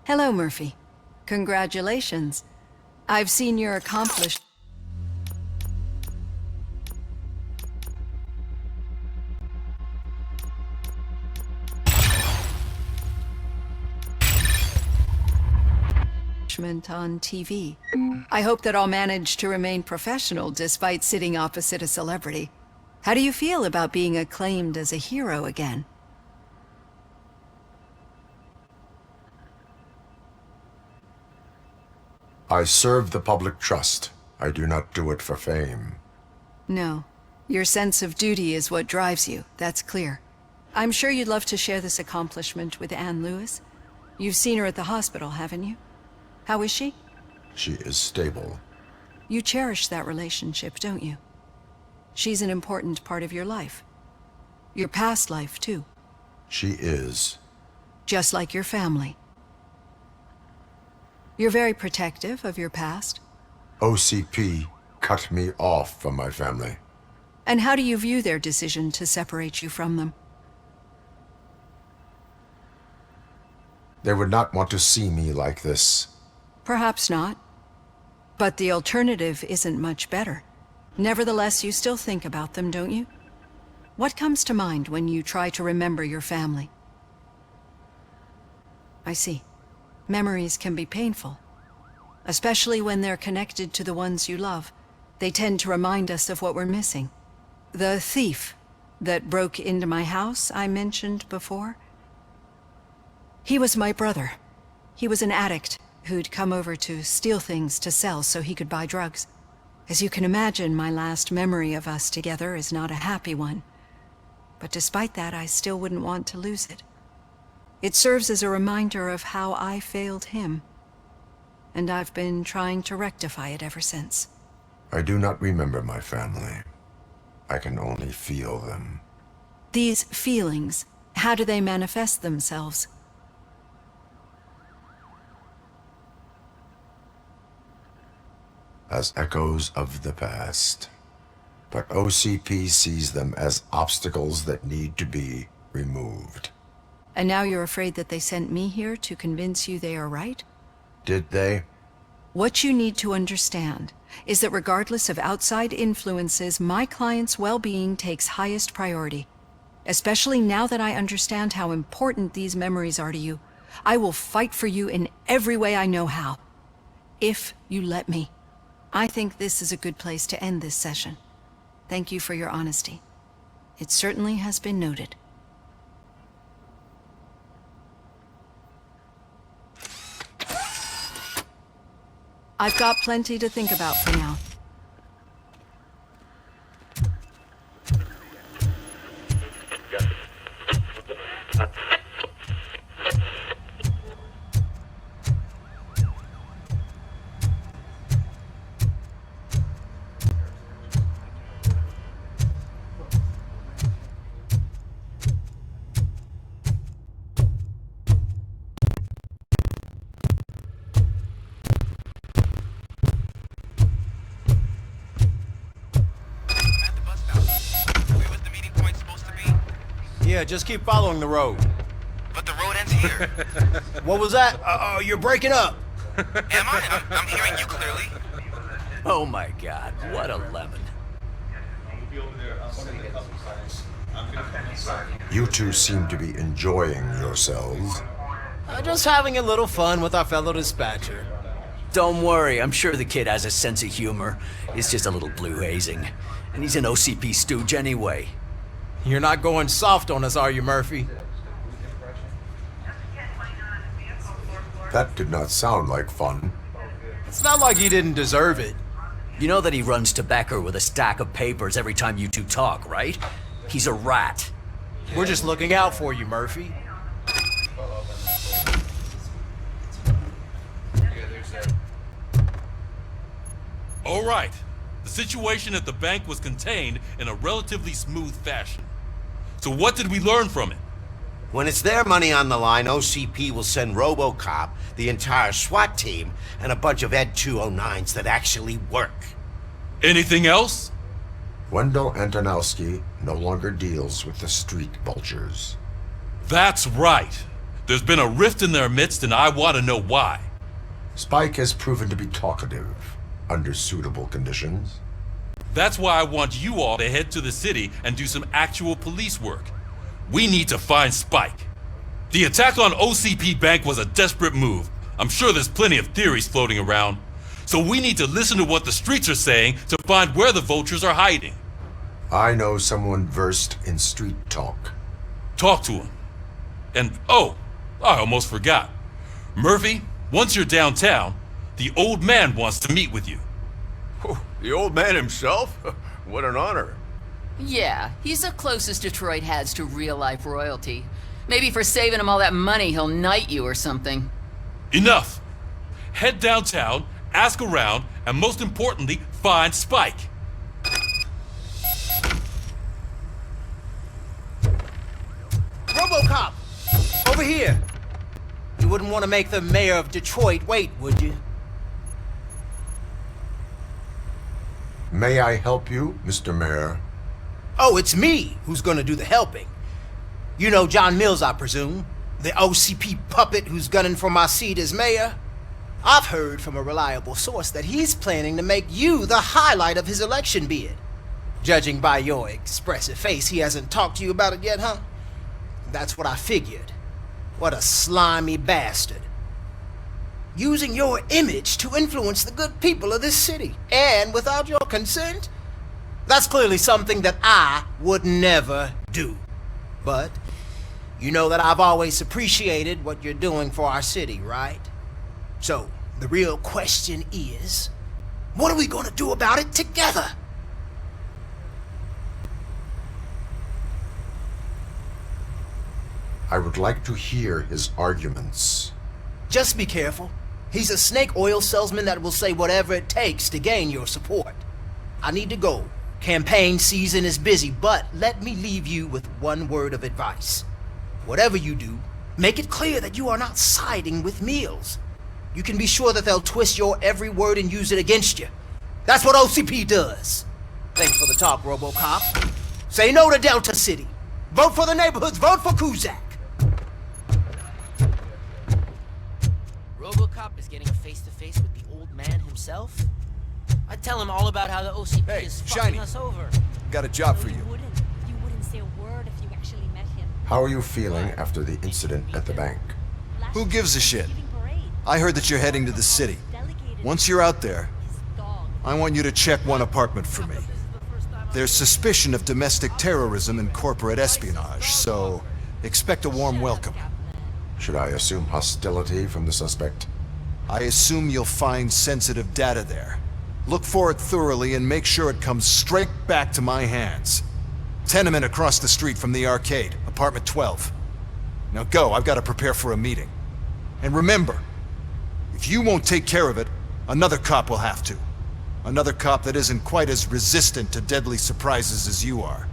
Hello, Murphy. Congratulations. I've seen your accomplishment on TV. I hope that I'll manage to remain professional despite sitting opposite a celebrity. How do you feel about being acclaimed as a hero again? I serve the public trust. I do not do it for fame. No. Your sense of duty is what drives you, that's clear. I'm sure you'd love to share this accomplishment with Anne Lewis. You've seen her at the hospital, haven't you? How is she? She is stable. You cherish that relationship, don't you? She's an important part of your life. Your past life, too. She is. Just like your family. You're very protective of your past. OCP cut me off from my family. And how do you view their decision to separate you from them? They would not want to see me like this. Perhaps not. But the alternative isn't much better. Nevertheless, you still think about them, don't you? What comes to mind when you try to remember your family? I see. Memories can be painful. Especially when they're connected to the ones you love. They tend to remind us of what we're missing. The thief that broke into my house I mentioned before? He was my brother. He was an addict who'd come over to steal things to sell so he could buy drugs. As you can imagine, my last memory of us together is not a happy one. But despite that, I still wouldn't want to lose it. It serves as a reminder of how I failed him. And I've been trying to rectify it ever since. I do not remember my family. I can only feel them. These feelings, how do they manifest themselves? As echoes of the past. But OCP sees them as obstacles that need to be removed. And now you're afraid that they sent me here to convince you they are right? Did they? What you need to understand is that regardless of outside influences, my client's well-being takes highest priority. Especially now that I understand how important these memories are to you, I will fight for you in every way I know how. If you let me. I think this is a good place to end this session. Thank you for your honesty. It certainly has been noted. I've got plenty to think about for now. Yeah, just keep following the road. But the road ends here. What was that? You're breaking up. Am I? I'm hearing you clearly. Oh my god, what a lemon. You two seem to be enjoying yourselves. Just having a little fun with our fellow dispatcher. Don't worry, I'm sure the kid has a sense of humor. It's just a little blue hazing. And he's an OCP stooge anyway. You're not going soft on us, are you, Murphy? That did not sound like fun. It's not like he didn't deserve it. You know that he runs to Becker with a stack of papers every time you two talk, right? He's a rat. We're just looking out for you, Murphy. All right. The situation at the bank was contained in a relatively smooth fashion. So what did we learn from it? When it's their money on the line, OCP will send RoboCop, the entire SWAT team, and a bunch of Ed 209s that actually work. Anything else? Wendell Antonowski no longer deals with the street vultures. That's right. There's been a rift in their midst, and I want to know why. Spike has proven to be talkative under suitable conditions. That's why I want you all to head to the city and do some actual police work. We need to find Spike. The attack on OCP Bank was a desperate move. I'm sure there's plenty of theories floating around. So we need to listen to what the streets are saying to find where the vultures are hiding. I know someone versed in street talk. Talk to him. And oh, I almost forgot. Murphy, once you're downtown, the old man wants to meet with you. Oh, the old man himself? What an honor. Yeah, he's the closest Detroit has to real-life royalty. Maybe for saving him all that money, he'll knight you or something. Enough! Head downtown, ask around, and most importantly, find Spike. RoboCop! Over here! You wouldn't want to make the mayor of Detroit wait, would you? May I help you, Mr. Mayor? Oh, it's me who's gonna do the helping. You know John Mills, I presume? The OCP puppet who's gunning for my seat as mayor? I've heard from a reliable source that he's planning to make you the highlight of his election bid. Judging by your expressive face, he hasn't talked to you about it yet, huh? That's what I figured. What a slimy bastard. Using your image to influence the good people of this city, and without your consent? That's clearly something that I would never do. But you know that I've always appreciated what you're doing for our city, right? So, the real question is, what are we gonna do about it together? I would like to hear his arguments. Just be careful. He's a snake oil salesman that will say whatever it takes to gain your support. I need to go. Campaign season is busy, but let me leave you with one word of advice. Whatever you do, make it clear that you are not siding with Mills. You can be sure that they'll twist your every word and use it against you. That's what OCP does. Thanks for the talk, RoboCop. Say no to Delta City. Vote for the neighborhoods. Vote for Kuzak. RoboCop is getting a face-to-face with the old man himself? I'd tell him all about how the OCP Hey, is Shiny. fucking us over. Got a job for No, you. You wouldn't say a word if you actually met him. How are you feeling after the incident at the bank? Who gives a shit? I heard that you're heading to the city. Once you're out there, I want you to check one apartment for me. There's suspicion of domestic terrorism and corporate espionage, so expect a warm welcome. Should I assume hostility from the suspect? I assume you'll find sensitive data there. Look for it thoroughly and make sure it comes straight back to my hands. Tenement across the street from the arcade, apartment 12. Now go, I've got to prepare for a meeting. And remember, if you won't take care of it, another cop will have to. Another cop that isn't quite as resistant to deadly surprises as you are.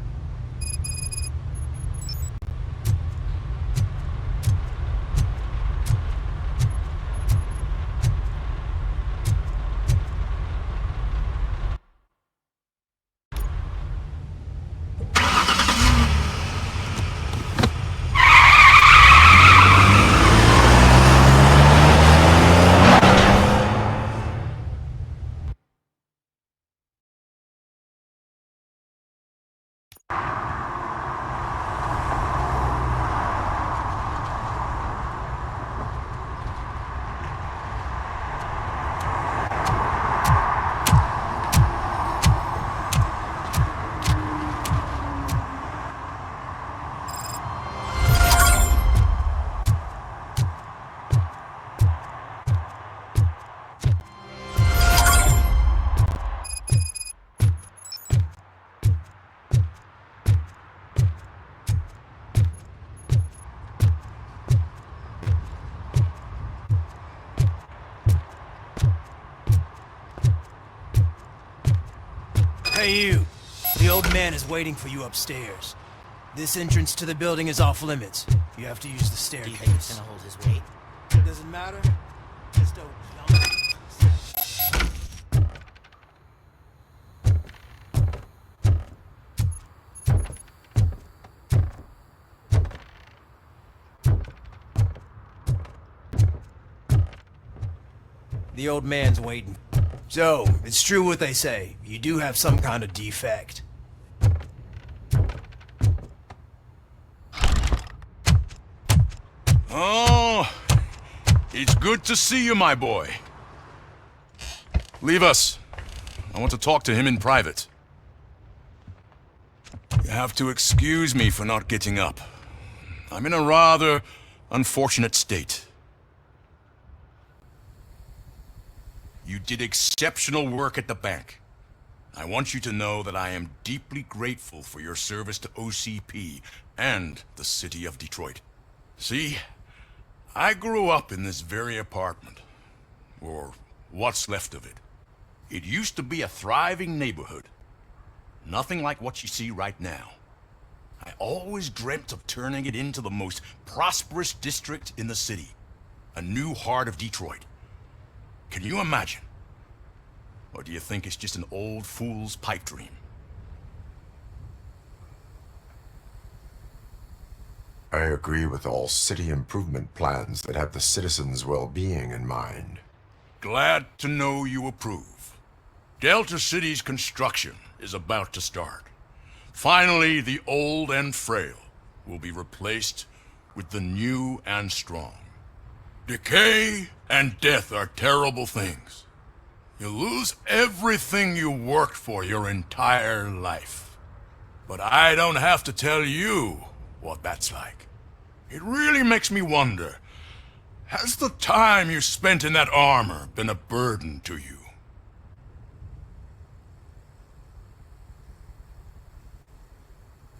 Hey you, the old man is waiting for you upstairs. This entrance to the building is off limits. You have to use the Do you think staircase. it's gonna hold his weight? Doesn't matter. Just don't jump. The old man's waiting. So, it's true what they say. You do have some kind of defect. Oh, it's good to see you, my boy. Leave us. I want to talk to him in private. You have to excuse me for not getting up. I'm in a rather unfortunate state. You did exceptional work at the bank. I want you to know that I am deeply grateful for your service to OCP and the city of Detroit. See, I grew up in this very apartment, or what's left of it. It used to be a thriving neighborhood. Nothing like what you see right now. I always dreamt of turning it into the most prosperous district in the city. A new heart of Detroit. Can you imagine? Or do you think it's just an old fool's pipe dream? I agree with all city improvement plans that have the citizens' well-being in mind. Glad to know you approve. Delta City's construction is about to start. Finally, the old and frail will be replaced with the new and strong. Decay and death are terrible things. You lose everything you worked for your entire life. But I don't have to tell you what that's like. It really makes me wonder, has the time you spent in that armor been a burden to you?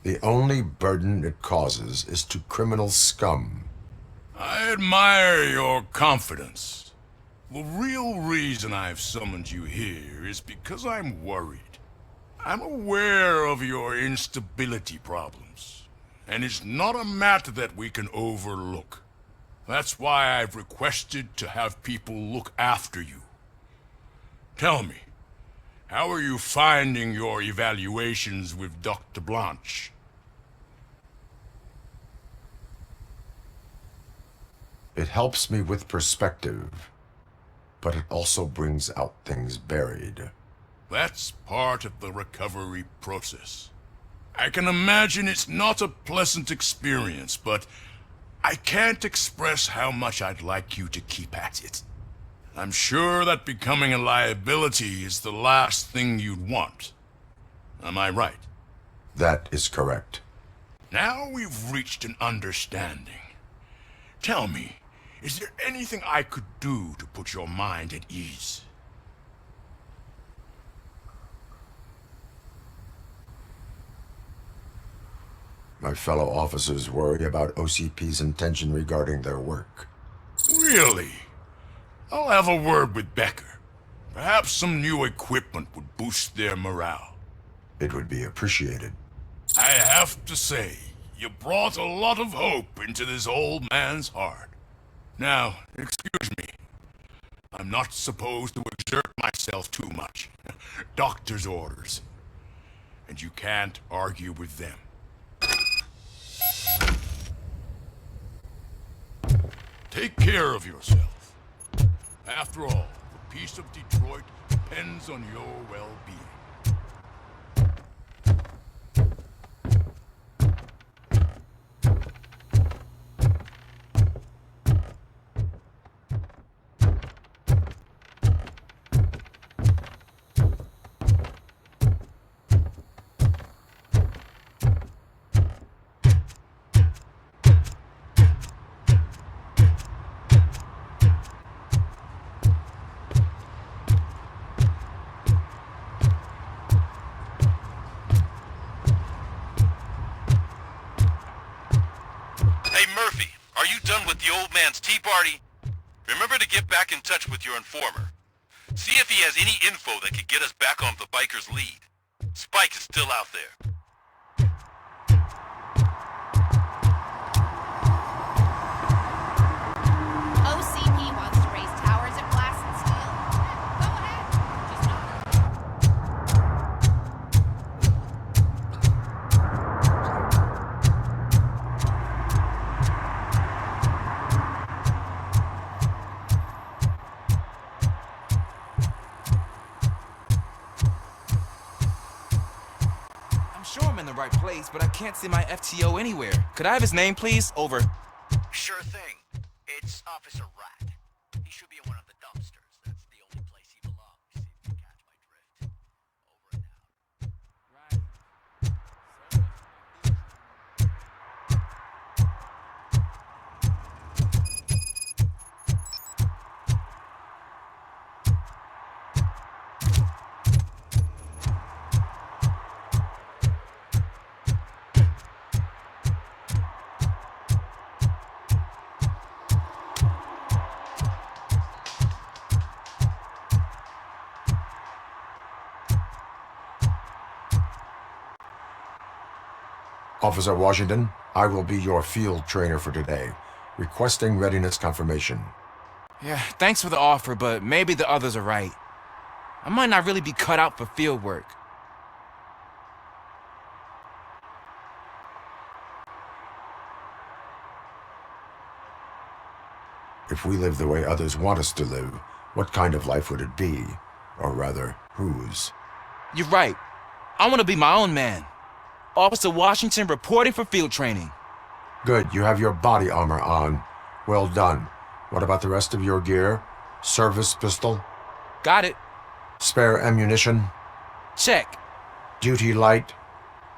The only burden it causes is to criminal scum. I admire your confidence. The real reason I've summoned you here is because I'm worried. I'm aware of your instability problems, and it's not a matter that we can overlook. That's why I've requested to have people look after you. Tell me, how are you finding your evaluations with Dr. Blanche? It helps me with perspective, but it also brings out things buried. That's part of the recovery process. I can imagine it's not a pleasant experience, but I can't express how much I'd like you to keep at it. I'm sure that becoming a liability is the last thing you'd want. Am I right? That is correct. Now we've reached an understanding. Tell me, is there anything I could do to put your mind at ease? My fellow officers worry about OCP's intention regarding their work. Really? I'll have a word with Becker. Perhaps some new equipment would boost their morale. It would be appreciated. I have to say, you brought a lot of hope into this old man's heart. Now, excuse me. I'm not supposed to exert myself too much. Doctor's orders. And you can't argue with them. Take care of yourself. After all, the peace of Detroit depends on your well-being. The old man's tea party? Remember to get back in touch with your informer. See if he has any info that could get us back on the biker's lead. Spike is still out there. OCP wants to raise towers of glass and steel. Go ahead. Just not. the right place, but I can't see my FTO anywhere. Could I have his name, please? Over. Sure thing. It's Officer Rat. He should be in one of the dumpsters. That's the only place he belongs, if you catch my drift. Over and out. Officer Washington, I will be your field trainer for today. Requesting readiness confirmation. Yeah, thanks for the offer, but maybe the others are right. I might not really be cut out for field work. If we live the way others want us to live, what kind of life would it be? Or rather, whose? You're right. I want to be my own man. Officer Washington reporting for field training. Good, you have your body armor on. Well done. What about the rest of your gear? Service pistol? Got it. Spare ammunition? Check. Duty light?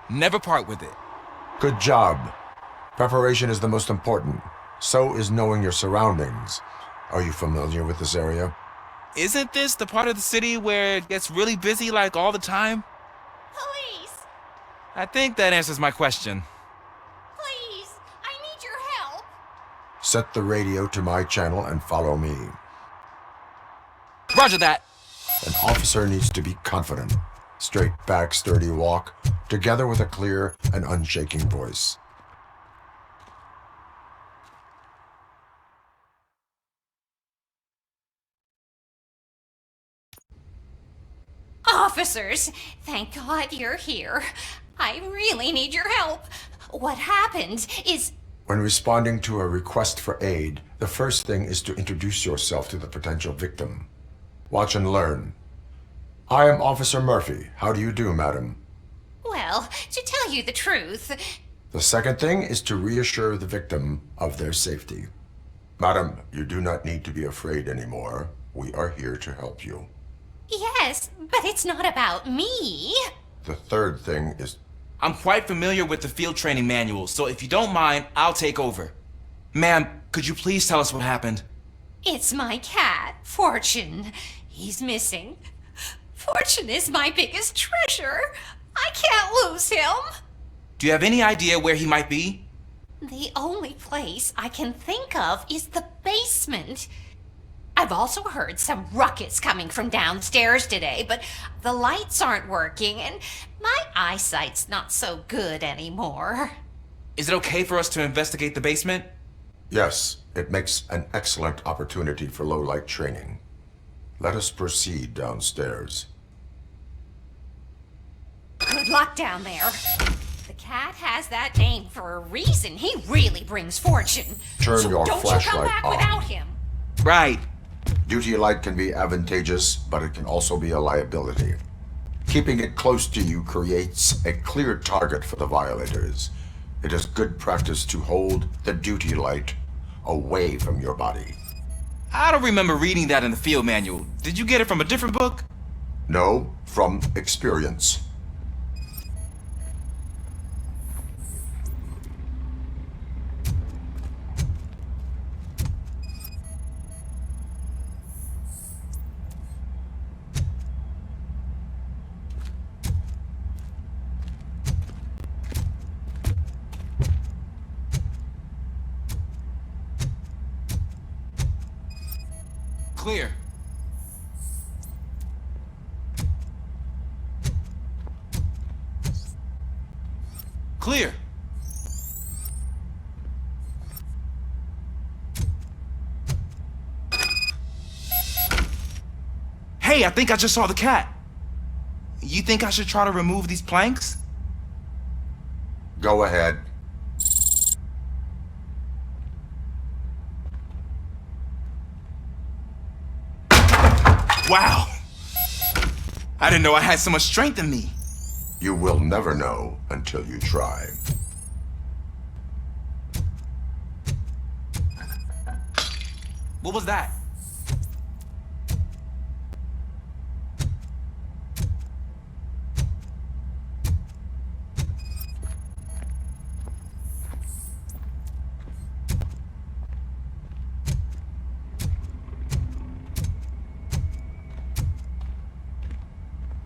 Never part with it. Good job. Preparation is the most important. So is knowing your surroundings. Are you familiar with this area? Isn't this the part of the city where it gets really busy like all the time? Police! I think that answers my question. Please! I need your help! Set the radio to my channel and follow me. Roger that. An officer needs to be confident. Straight back, sturdy walk, together with a clear and unshaking voice. Officers, thank God you're here. I really need your help. What happened is... When responding to a request for aid, the first thing is to introduce yourself to the potential victim. Watch and learn. I am Officer Murphy. How do you do, madam? Well, to tell you the truth... The second thing is to reassure the victim of their safety. Madam, you do not need to be afraid anymore. We are here to help you. Yes, but it's not about me. The third thing is... I'm quite familiar with the field training manual, so if you don't mind, I'll take over. Ma'am, could you please tell us what happened? It's my cat, Fortune. He's missing. Fortune is my biggest treasure. I can't lose him. Do you have any idea where he might be? The only place I can think of is the basement. I've also heard some ruckus coming from downstairs today, but the lights aren't working and my eyesight's not so good anymore. Is it okay for us to investigate the basement? Yes, it makes an excellent opportunity for low-light training. Let us proceed downstairs. Good luck down there. The cat has that name for a reason. He really brings fortune. Turn so your don't flashlight you come back on. without him. Right. Duty light can be advantageous, but it can also be a liability. Keeping it close to you creates a clear target for the violators. It is good practice to hold the duty light away from your body. I don't remember reading that in the field manual. Did you get it from a different book? No, from experience. Clear. Clear. Hey, I think I just saw the cat. You think I should try to remove these planks? Go ahead. Wow! I didn't know I had so much strength in me. You will never know until you try. What was that?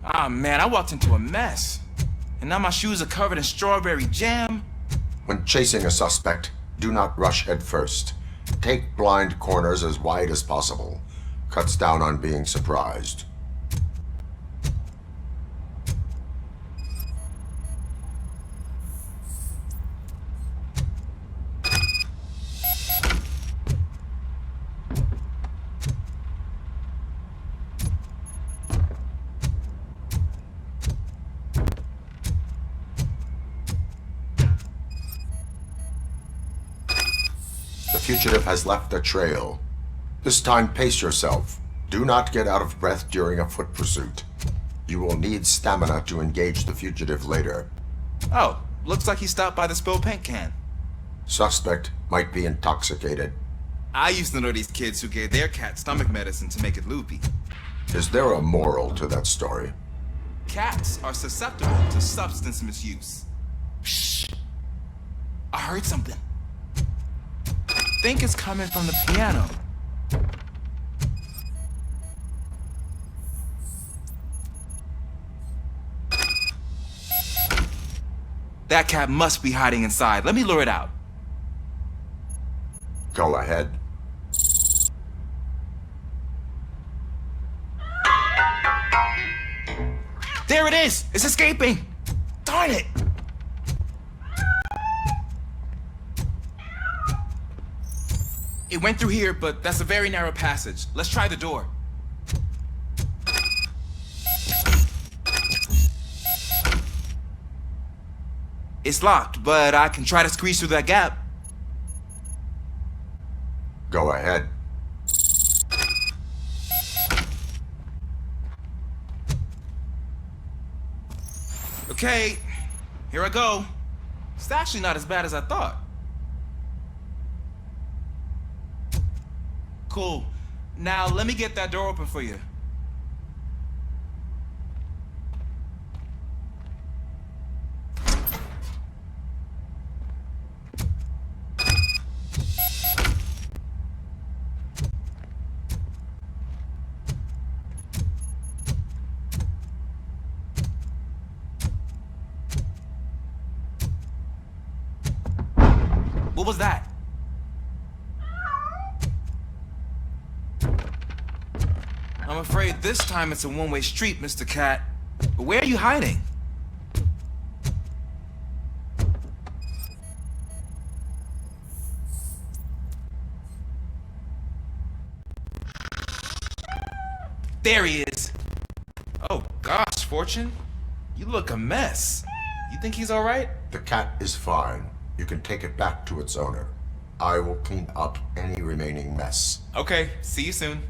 Ah, man, I walked into a mess. And now my shoes are covered in strawberry jam. When chasing a suspect, do not rush head first. Take blind corners as wide as possible. Cuts down on being surprised. The fugitive has left a trail. This time, pace yourself. Do not get out of breath during a foot pursuit. You will need stamina to engage the fugitive later. Oh, looks like he stopped by the spilled paint can. Suspect might be intoxicated. I used to know these kids who gave their cat stomach medicine to make it loopy. Is there a moral to that story? Cats are susceptible to substance misuse. Shh. I heard something. I think it's coming from the piano. That cat must be hiding inside. Let me lure it out. Go ahead. There it is! It's escaping! Darn it! It went through here, but that's a very narrow passage. Let's try the door. It's locked, but I can try to squeeze through that gap. Go ahead. Okay, here I go. It's actually not as bad as I thought. Cool. Now let me get that door open for you. What was that? I'm afraid this time it's a one-way street, Mr. Cat. But where are you hiding? There he is. Oh gosh, Fortune. You look a mess. You think he's all right? The cat is fine. You can take it back to its owner. I will clean up any remaining mess. Okay, see you soon.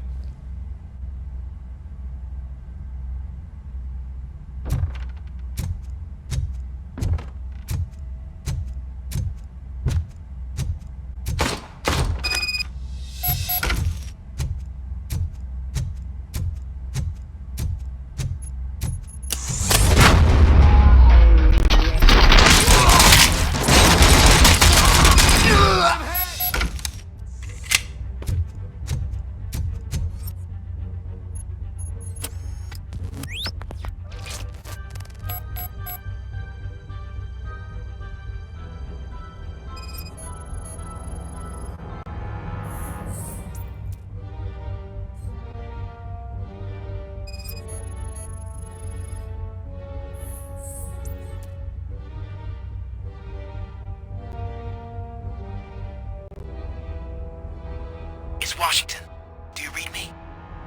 It's Washington. Do you read me?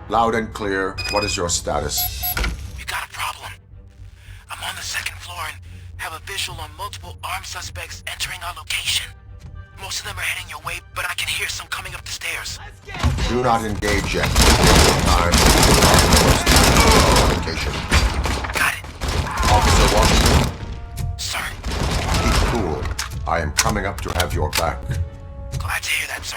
Loud and clear. What is your status? We got a problem. I'm on the second floor and have a visual on multiple armed suspects entering our location. Most of them are heading your way, but I can hear some coming up the stairs. Do not engage yet. Time. Location. Got it. Officer Washington, Sir, keep cool. I am coming up to have your back. glad to hear that, sir.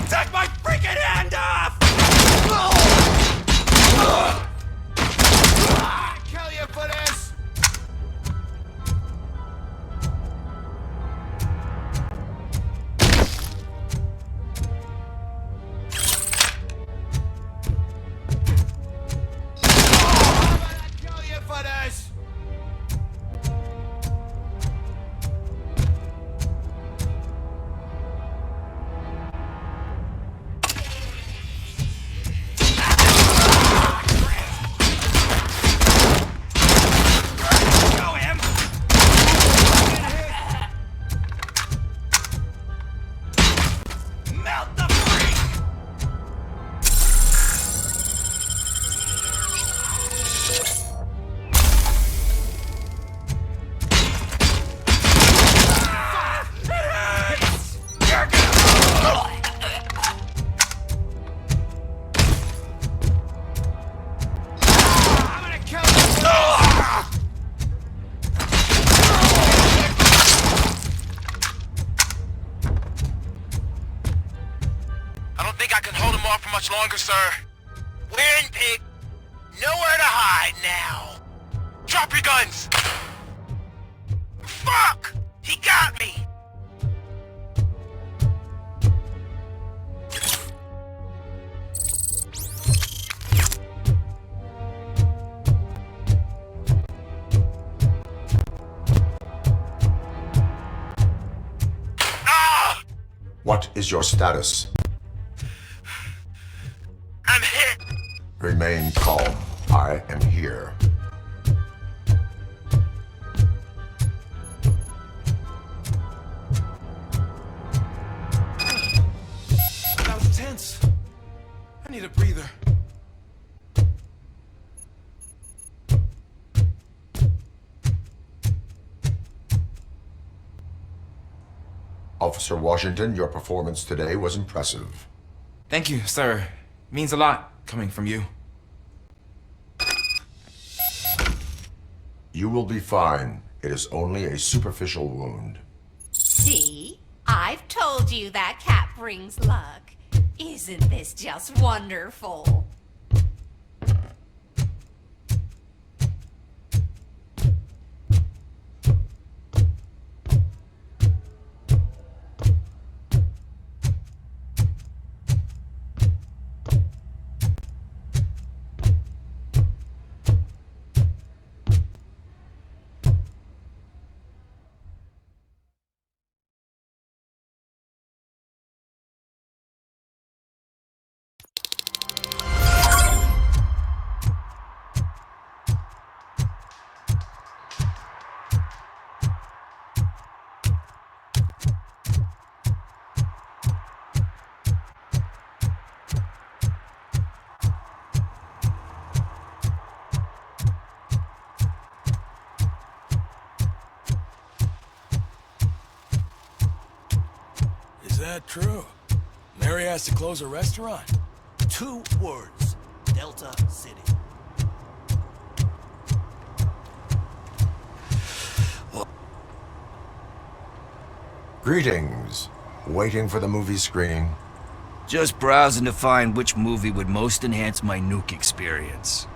Take my freaking hand off! I'll kill you for this! I'll kill you for this! Show him! Melt the freak! You're gonna... I'm gonna kill you! I don't think I can hold him off for much longer, sir. We're in, pig. Nowhere to hide now. Drop your guns! Fuck! He got me! Ah! What is your status? I'm hit! Remain calm. I am here. That was tense. I need a breather. Officer Washington, your performance today was impressive. Thank you, sir. Means a lot coming from you. You will be fine. It is only a superficial wound. See? I've told you that cat brings luck. Isn't this just wonderful? Is that true? Mary has to close a restaurant? 2 words. Delta City. Greetings. Waiting for the movie screening? Just browsing to find which movie would most enhance my nuke experience.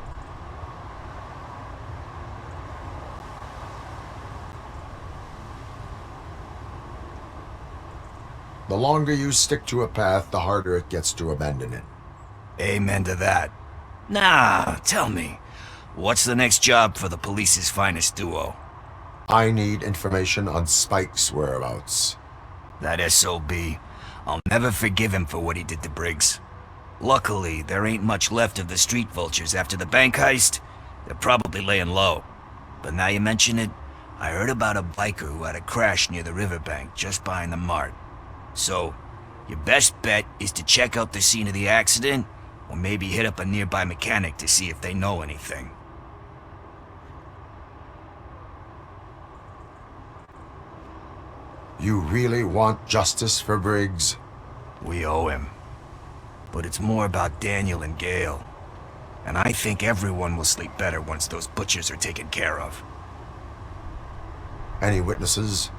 The longer you stick to a path, the harder it gets to abandon it. Amen to that. Now, tell me, what's the next job for the police's finest duo? I need information on Spike's whereabouts. That SOB. I'll never forgive him for what he did to Briggs. Luckily, there ain't much left of the street vultures after the bank heist. They're probably laying low. But now you mention it, I heard about a biker who had a crash near the riverbank just behind the mart. So, your best bet is to check out the scene of the accident, or maybe hit up a nearby mechanic to see if they know anything. You really want justice for Briggs? We owe him. But it's more about Daniel and Gale. And I think everyone will sleep better once those butchers are taken care of. Any witnesses?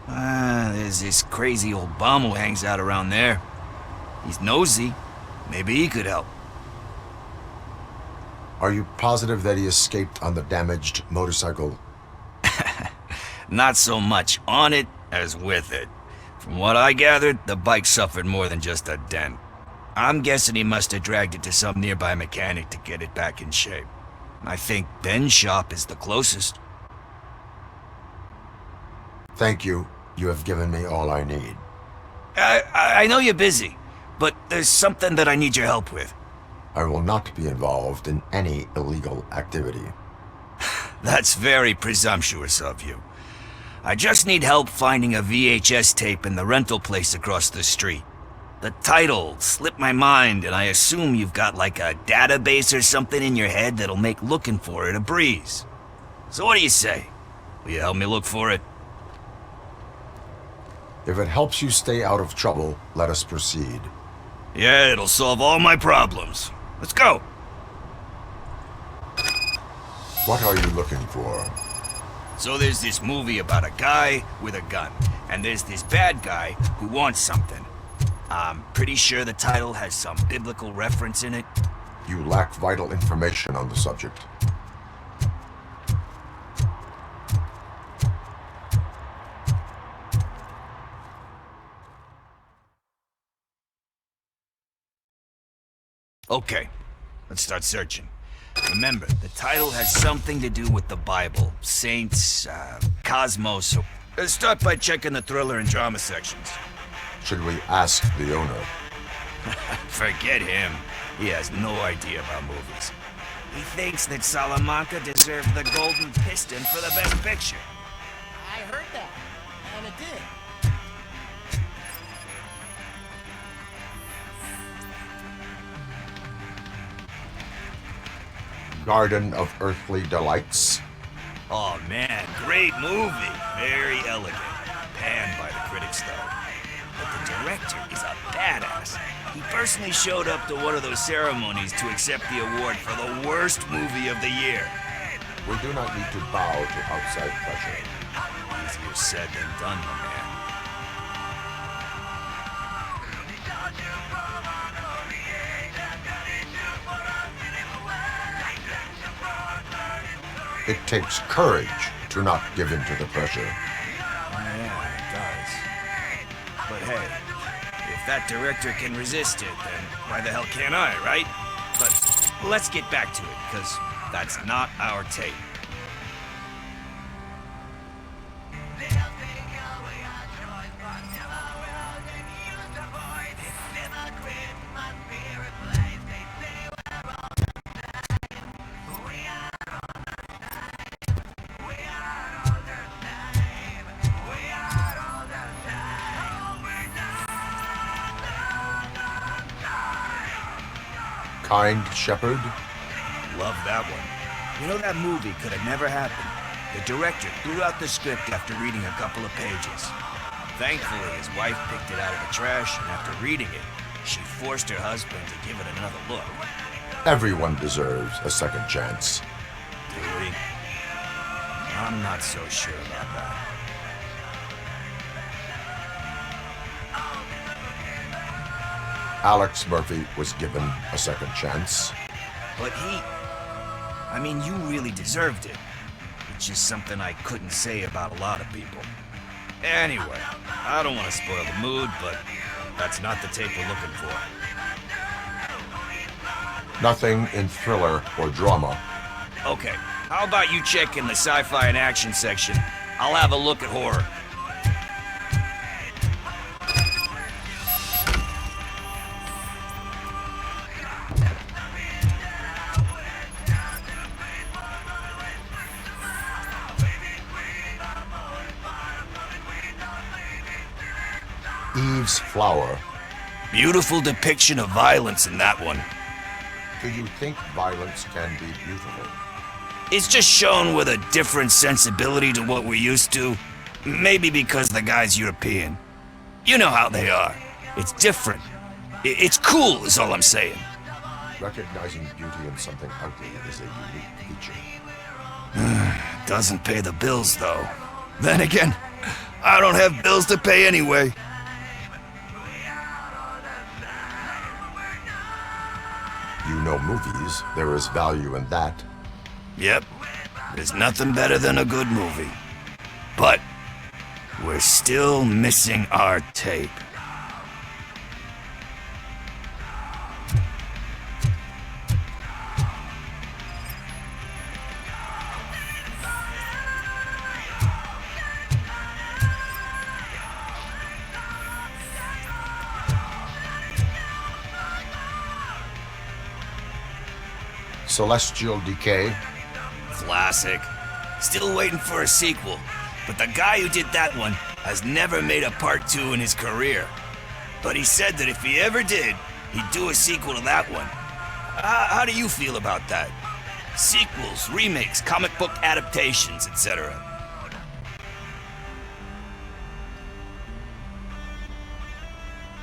There's this crazy old bum who hangs out around there. He's nosy. Maybe he could help. Are you positive that he escaped on the damaged motorcycle? Not so much on it as with it. From what I gathered, the bike suffered more than just a dent. I'm guessing he must have dragged it to some nearby mechanic to get it back in shape. I think Ben's shop is the closest. Thank you. You have given me all I need. I know you're busy, but there's something that I need your help with. I will not be involved in any illegal activity. That's very presumptuous of you. I just need help finding a VHS tape in the rental place across the street. The title slipped my mind, and I assume you've got like a database or something in your head that'll make looking for it a breeze. So what do you say? Will you help me look for it? If it helps you stay out of trouble, let us proceed. Yeah, it'll solve all my problems. Let's go! What are you looking for? So there's this movie about a guy with a gun, and there's this bad guy who wants something. I'm pretty sure the title has some biblical reference in it. You lack vital information on the subject. Okay, let's start searching. Remember, the title has something to do with the Bible, saints, cosmos. Let's start by checking the thriller and drama sections. Should we ask the owner? Forget him. He has no idea about movies. He thinks that Salamanca deserved the Golden Piston for the best picture. I heard that, and it did. Garden of Earthly Delights. Oh man, great movie. Very elegant. Panned by the critics though. But the director is a badass. He personally showed up to one of those ceremonies to accept the award for the worst movie of the year. We do not need to bow to outside pressure. Easier said than done, my man. It takes courage to not give in to the pressure. Yeah, it does. But hey, if that director can resist it, then why the hell can't I, right? But let's get back to it, because that's not our tape. Kind Shepherd? Love that one. You know, that movie could have never happened. The director threw out the script after reading a couple of pages. Thankfully, his wife picked it out of the trash, and after reading it, she forced her husband to give it another look. Everyone deserves a second chance. Do we? I'm not so sure about that. Alex Murphy was given a second chance. But I mean, you really deserved it. Which is something I couldn't say about a lot of people. Anyway, I don't want to spoil the mood, but that's not the tape we're looking for. Nothing in thriller or drama. Okay, how about you check in the sci-fi and action section? I'll have a look at horror. Eve's Flower. Beautiful depiction of violence in that one. Do you think violence can be beautiful? It's just shown with a different sensibility to what we're used to. Maybe because the guy's European. You know how they are. It's different. It's cool, is all I'm saying. Recognizing beauty in something ugly is a unique feature. Doesn't pay the bills, though. Then again, I don't have bills to pay anyway. You know movies. There is value in that. Yep. There's nothing better than a good movie. But we're still missing our tape. Celestial Decay. Classic. Still waiting for a sequel. But the guy who did that one has never made a part 2 in his career. But he said that if he ever did, he'd do a sequel to that one. How do you feel about that? Sequels, remakes, comic book adaptations, etc.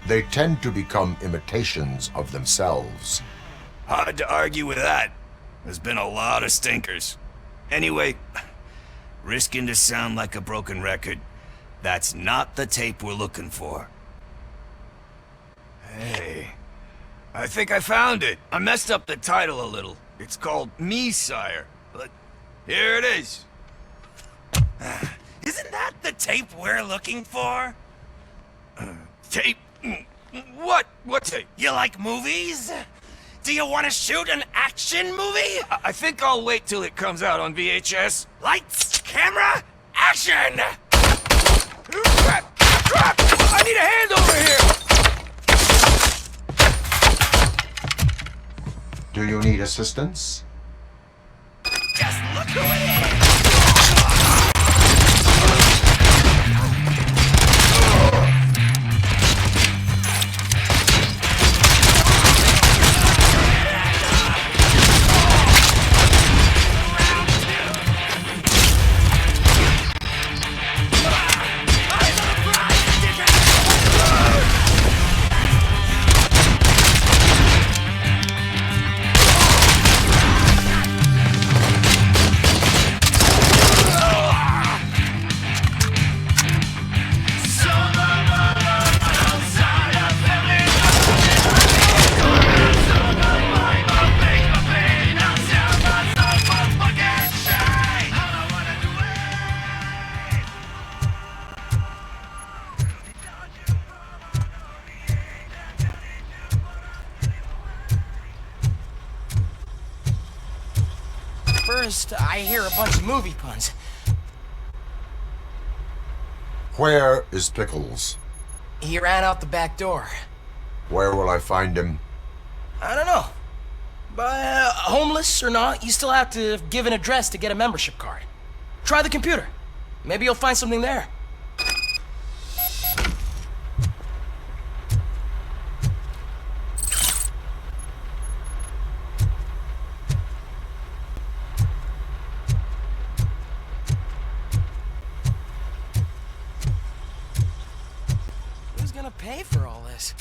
They tend to become imitations of themselves. Hard to argue with that. There's been a lot of stinkers. Anyway, risking to sound like a broken record, that's not the tape we're looking for. Hey, I think I found it. I messed up the title a little. It's called Me, Sire. But here it is. Isn't that the tape we're looking for? Tape? What? What tape? You like movies? Do you want to shoot an action movie? I think I'll wait till it comes out on VHS. Lights, camera, action! Crap! Crap! I need a hand over here! Do you need assistance? Just look who it is! First, I hear a bunch of movie puns. Where is Pickles? He ran out the back door. Where will I find him? I don't know. But homeless or not, you still have to give an address to get a membership card. Try the computer. Maybe you'll find something there. Who's gonna pay for all this?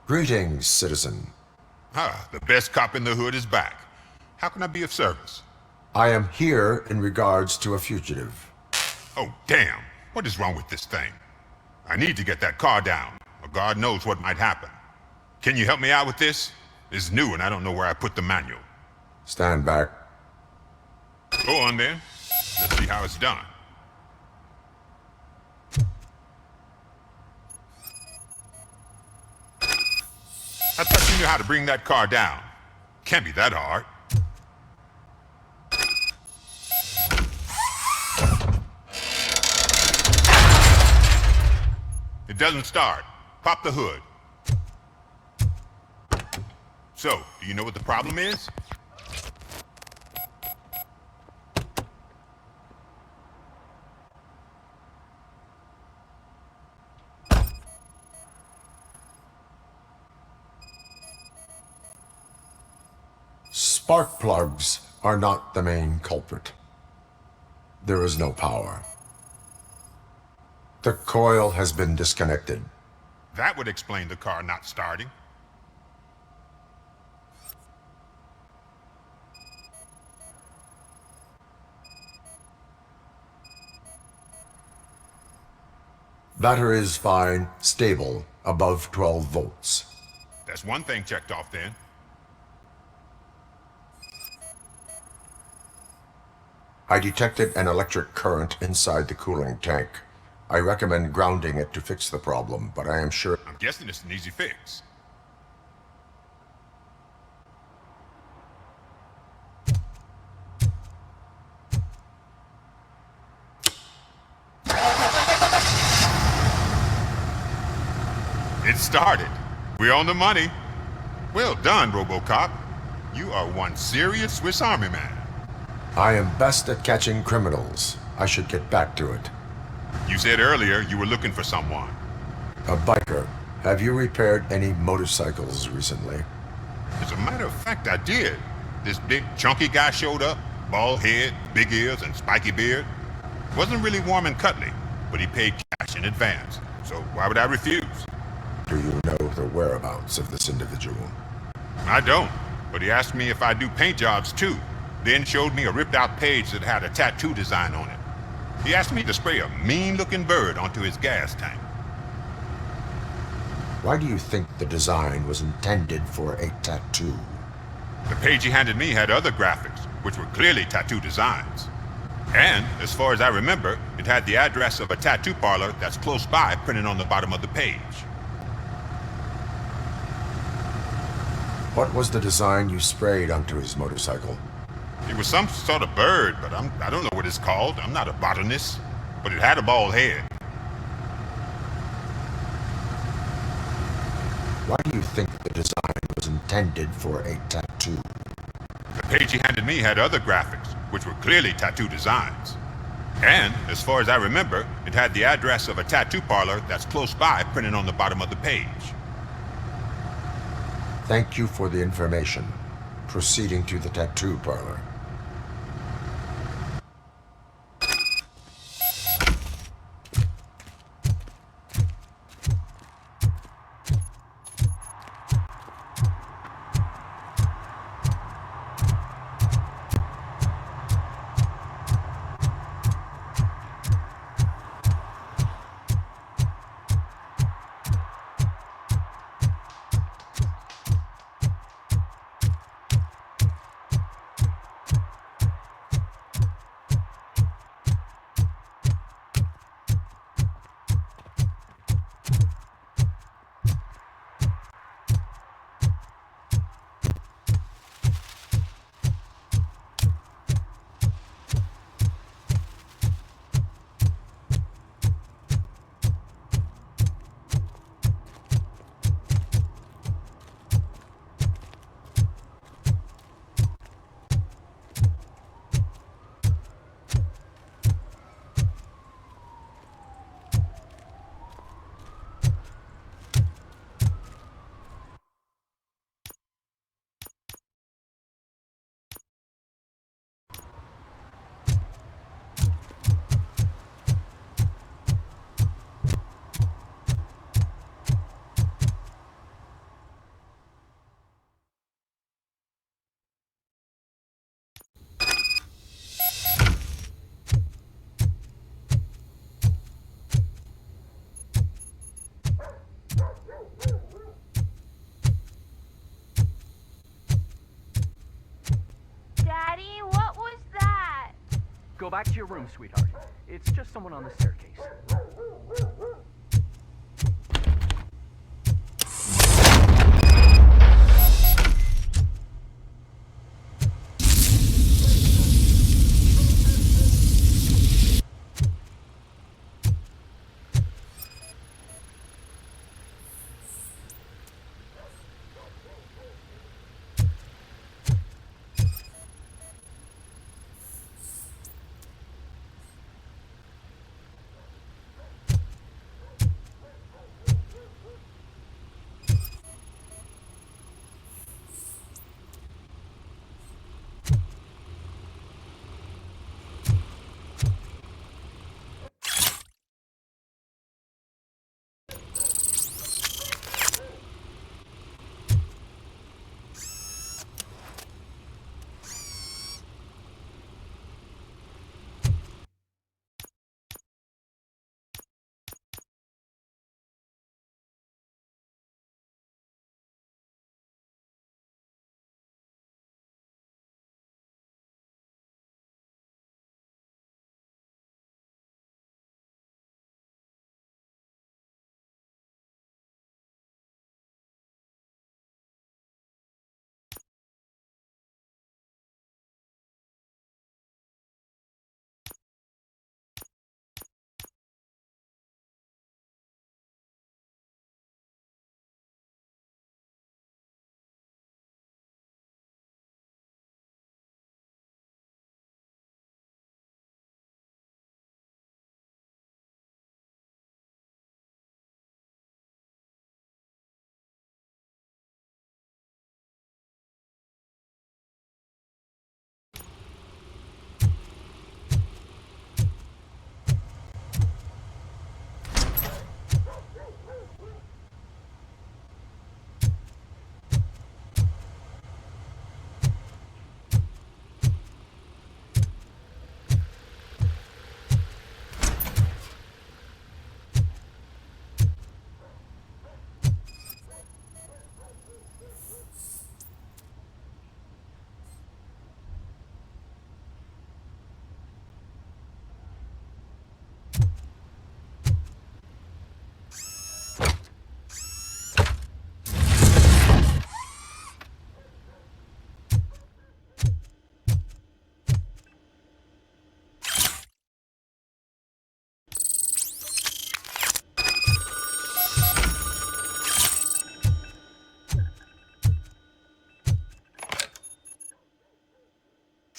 Greetings, citizen. Ah, the best cop in the hood is back. How can I be of service? I am here in regards to a fugitive. Oh, damn. What is wrong with this thing? I need to get that car down, or God knows what might happen. Can you help me out with this? It's new and I don't know where I put the manual. Stand back. Go on then. Let's see how it's done. I thought you knew how to bring that car down. Can't be that hard. It doesn't start. Pop the hood. So, do you know what the problem is? Spark plugs are not the main culprit. There is no power. The coil has been disconnected. That would explain the car not starting. Battery is fine, stable, above 12 volts. That's one thing checked off then. I detected an electric current inside the cooling tank. I recommend grounding it to fix the problem, but I am sure... I'm guessing it's an easy fix. It started. We're on the money. Well done, RoboCop. You are one serious Swiss Army man. I am best at catching criminals. I should get back to it. You said earlier you were looking for someone. A biker. Have you repaired any motorcycles recently? As a matter of fact, I did. This big, chunky guy showed up. Bald head, big ears, and spiky beard. Wasn't really warm and cuddly, but he paid cash in advance. So why would I refuse? Do you know the whereabouts of this individual? I don't, but he asked me if I do paint jobs too. Then showed me a ripped-out page that had a tattoo design on it. He asked me to spray a mean-looking bird onto his gas tank. Why do you think the design was intended for a tattoo? The page he handed me had other graphics, which were clearly tattoo designs. And, as far as I remember, it had the address of a tattoo parlor that's close by printed on the bottom of the page. What was the design you sprayed onto his motorcycle? It was some sort of bird, but I don't know what it's called. I'm not a botanist. But it had a bald head. Why do you think the design was intended for a tattoo? The page he handed me had other graphics, which were clearly tattoo designs. And, as far as I remember, it had the address of a tattoo parlor that's close by printed on the bottom of the page. Thank you for the information. Proceeding to the tattoo parlor. Go back to your room, sweetheart. It's just someone on the staircase.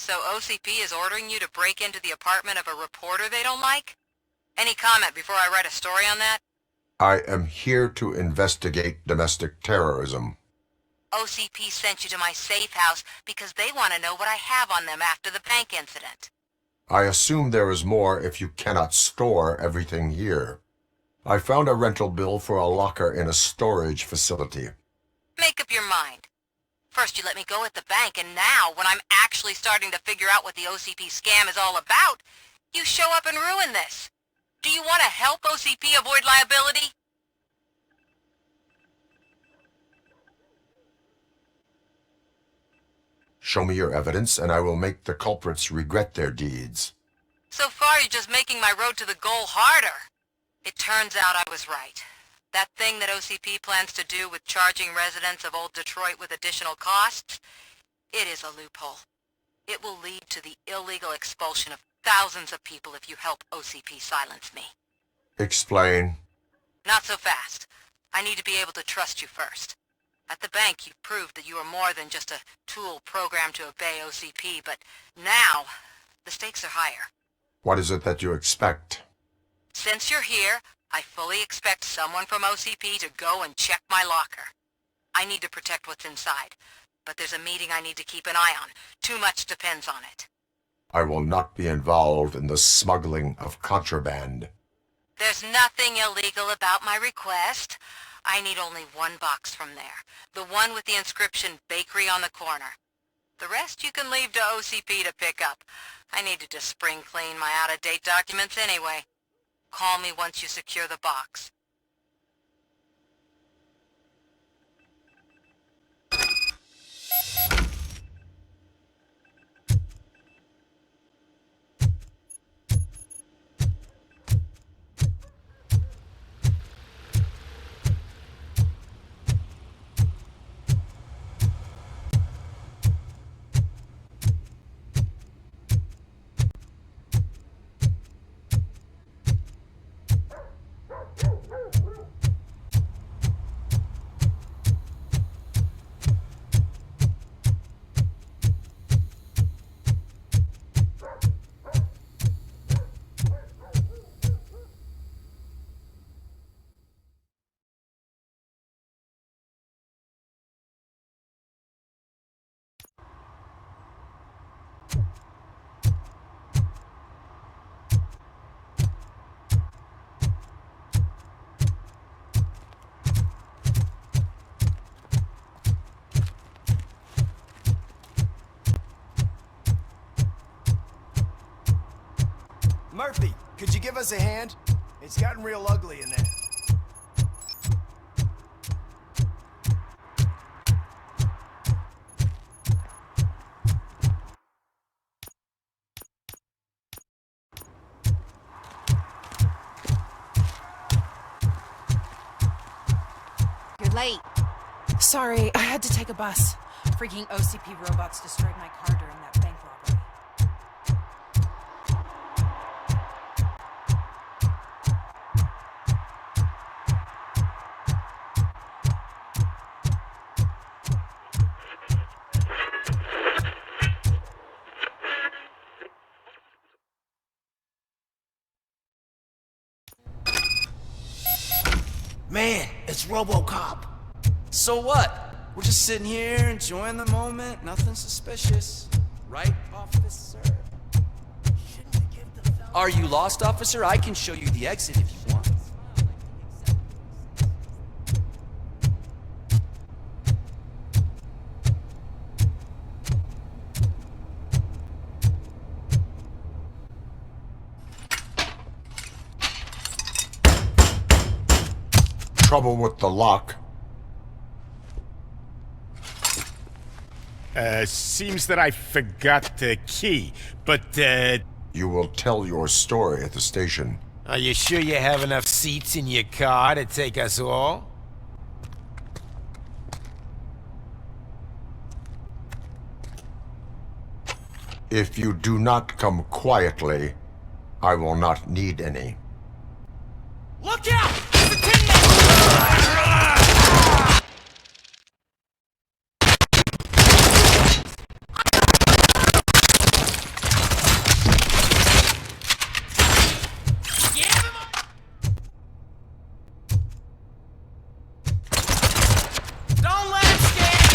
So OCP is ordering you to break into the apartment of a reporter they don't like? Any comment before I write a story on that? I am here to investigate domestic terrorism. OCP sent you to my safe house because they want to know what I have on them after the bank incident. I assume there is more if you cannot store everything here. I found a rental bill for a locker in a storage facility. Make up your mind. First you let me go at the bank, and now, when I'm actually starting to figure out what the OCP scam is all about, you show up and ruin this. Do you want to help OCP avoid liability? Show me your evidence, and I will make the culprits regret their deeds. So far, you're just making my road to the goal harder. It turns out I was right. That thing that OCP plans to do with charging residents of Old Detroit with additional costs, it is a loophole. It will lead to the illegal expulsion of thousands of people if you help OCP silence me. Explain. Not so fast. I need to be able to trust you first. At the bank, you proved that you are more than just a tool programmed to obey OCP, but now, the stakes are higher. What is it that you expect? Since you're here, I fully expect someone from OCP to go and check my locker. I need to protect what's inside, but there's a meeting I need to keep an eye on. Too much depends on it. I will not be involved in the smuggling of contraband. There's nothing illegal about my request. I need only one box from there. The one with the inscription Bakery on the corner. The rest you can leave to OCP to pick up. I needed to spring clean my out-of-date documents anyway. Call me once you secure the box. Murphy, could you give us a hand? It's gotten real ugly in there. You're late. Sorry, I had to take a bus. Freaking OCP robots destroyed my car during that bank robbery. Man, it's RoboCop. So what? We're just sitting here enjoying the moment. Nothing suspicious. Right, officer? Are you lost, officer? I can show you the exit if you want. Trouble with the lock. Seems that I forgot the key, but, You will tell your story at the station. Are you sure you have enough seats in your car to take us all? If you do not come quietly, I will not need any. Look out! Don't let him scare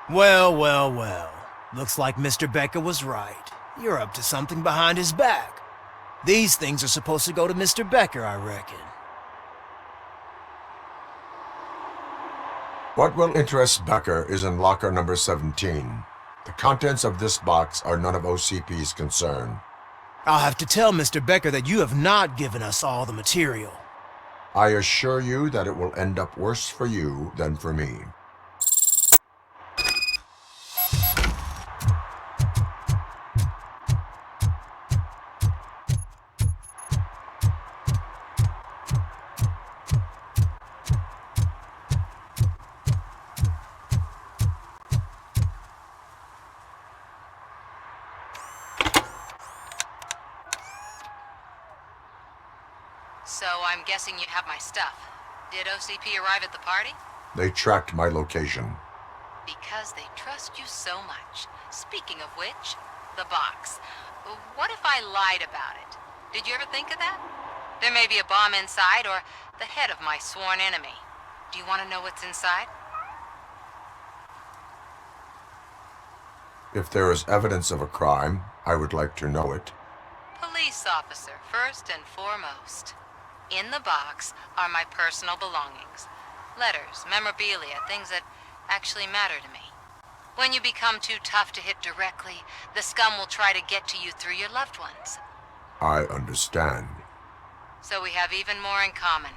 Well, well, well. Looks like Mr. Becker was right. You're up to something behind his back. These things are supposed to go to Mr. Becker, I reckon. What will interest Becker is in locker number 17. The contents of this box are none of OCP's concern. I'll have to tell Mr. Becker that you have not given us all the material. I assure you that it will end up worse for you than for me. So I'm guessing you have my stuff. Did OCP arrive at the party? They tracked my location. Because they trust you so much. Speaking of which, the box. What if I lied about it? Did you ever think of that? There may be a bomb inside or the head of my sworn enemy. Do you want to know what's inside? If there is evidence of a crime, I would like to know it. Police officer, first and foremost. In the box are my personal belongings. Letters, memorabilia, things that actually matter to me. When you become too tough to hit directly, the scum will try to get to you through your loved ones. I understand. So we have even more in common.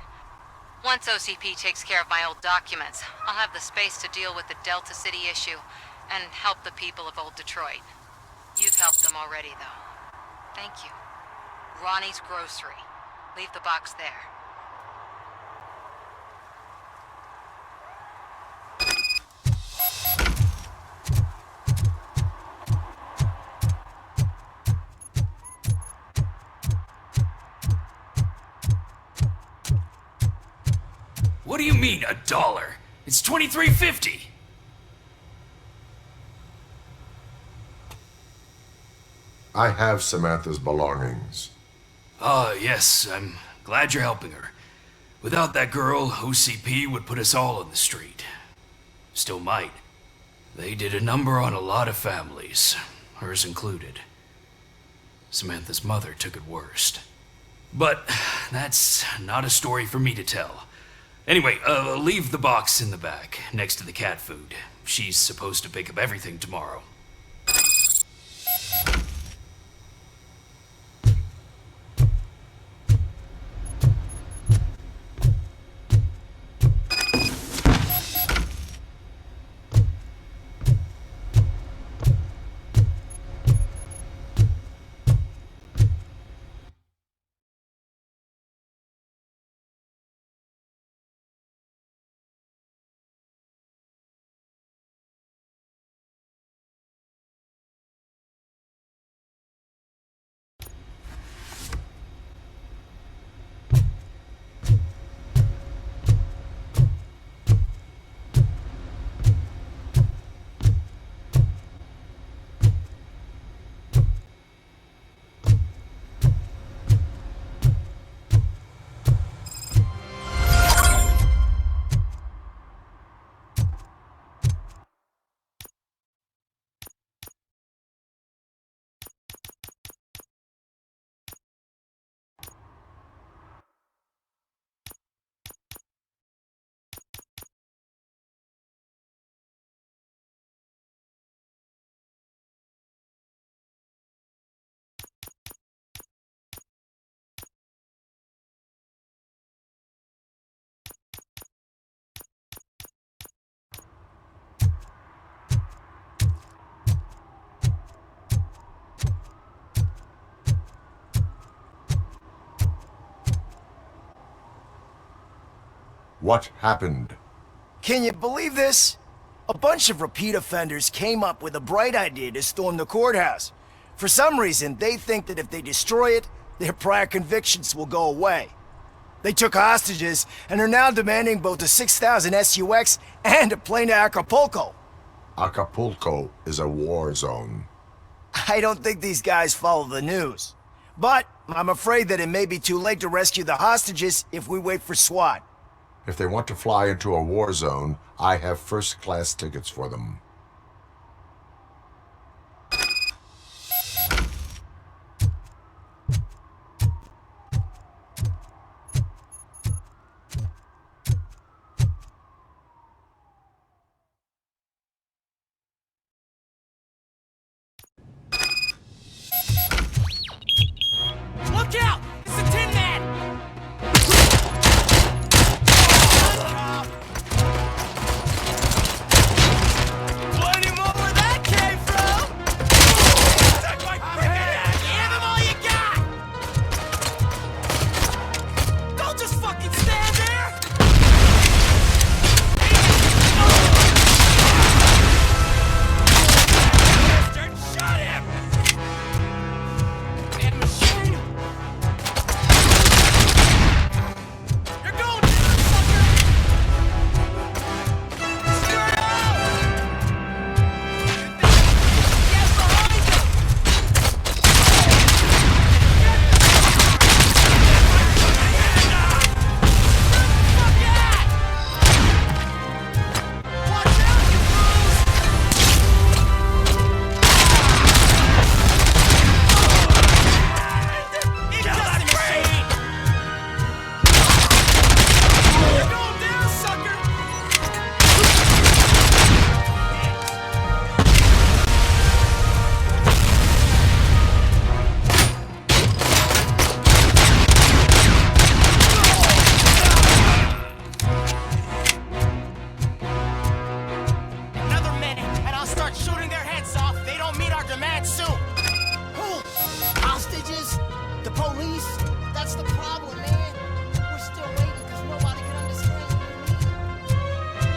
Once OCP takes care of my old documents, I'll have the space to deal with the Delta City issue and help the people of Old Detroit. You've helped them already, though. Thank you. Ronnie's Grocery. Leave the box there. What do you mean, $1? It's $23.50. I have Samantha's belongings. Ah, yes, I'm glad you're helping her. Without that girl, OCP would put us all on the street. Still might. They did a number on a lot of families, hers included. Samantha's mother took it worst. But that's not a story for me to tell. Anyway, leave the box in the back, next to the cat food. She's supposed to pick up everything tomorrow. What happened? Can you believe this? A bunch of repeat offenders came up with a bright idea to storm the courthouse. For some reason, they think that if they destroy it, their prior convictions will go away. They took hostages and are now demanding both a 6,000 SUX and a plane to Acapulco. Acapulco is a war zone. I don't think these guys follow the news. But I'm afraid that it may be too late to rescue the hostages if we wait for SWAT. If they want to fly into a war zone, I have first-class tickets for them. shooting their heads off, they don't meet our demands soon. Who? Hostages? The police? That's the problem, man. We're still waiting because nobody can understand what we mean.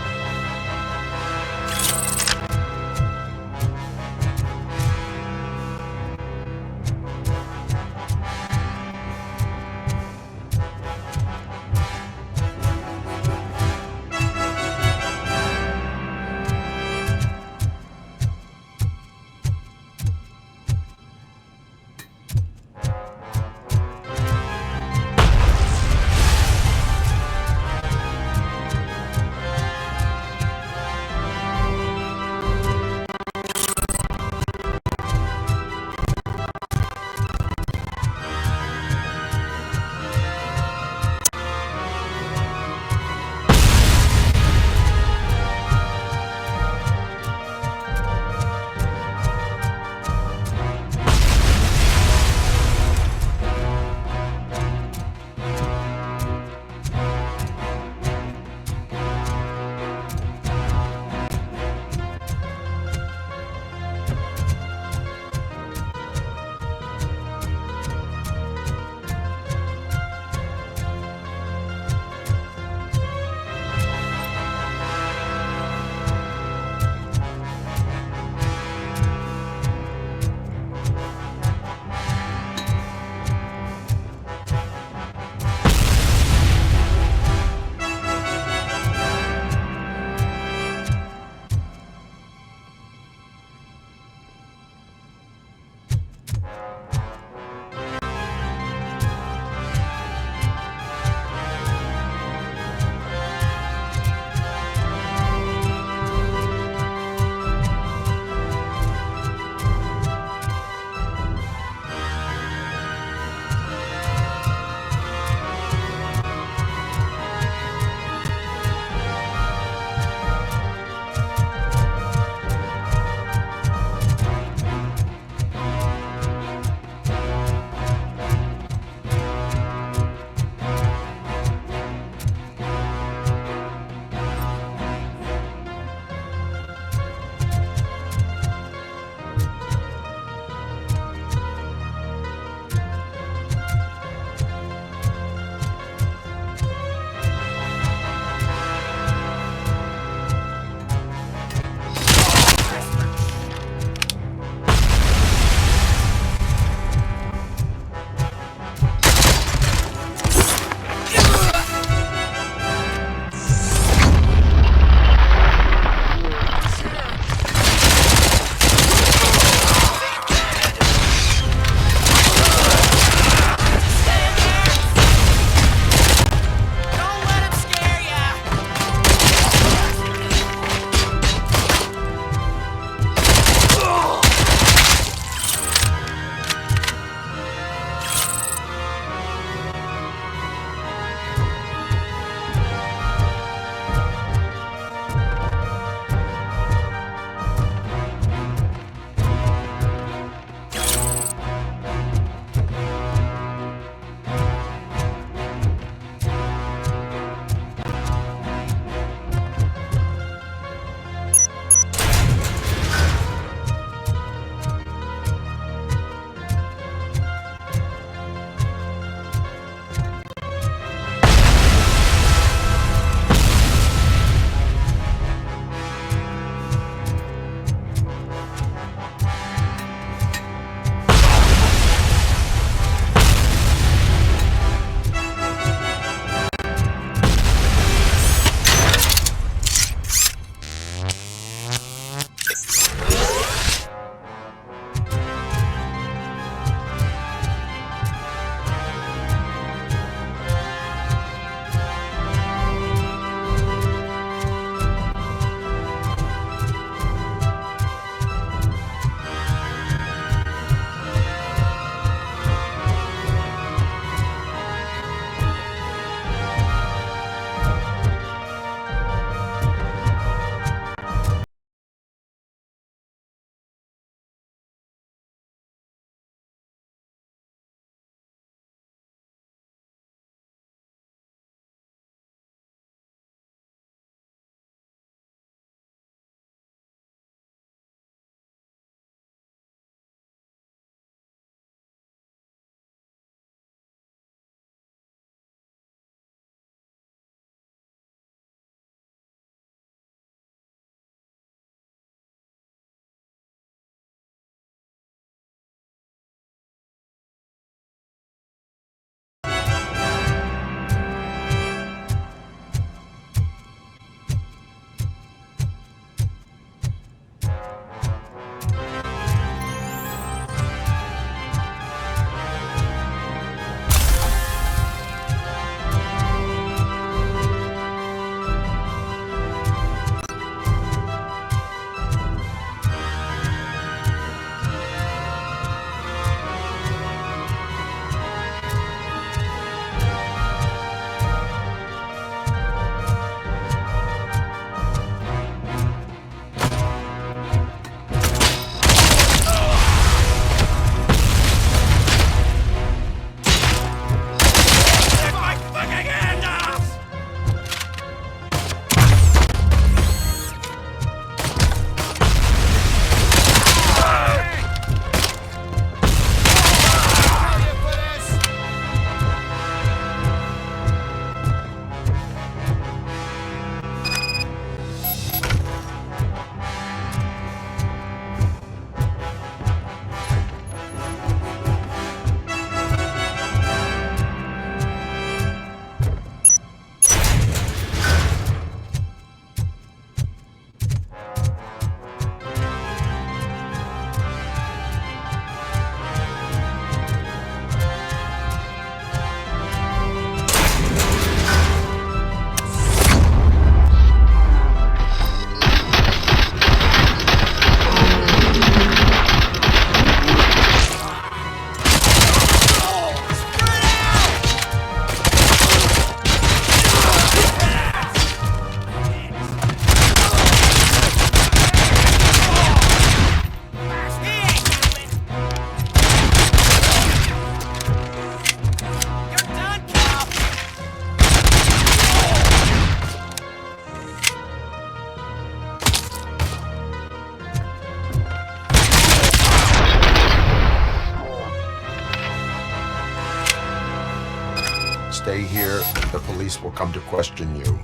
stay here, the police will come to question you.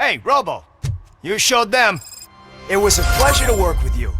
Hey, Robo. You showed them. It was a pleasure to work with you.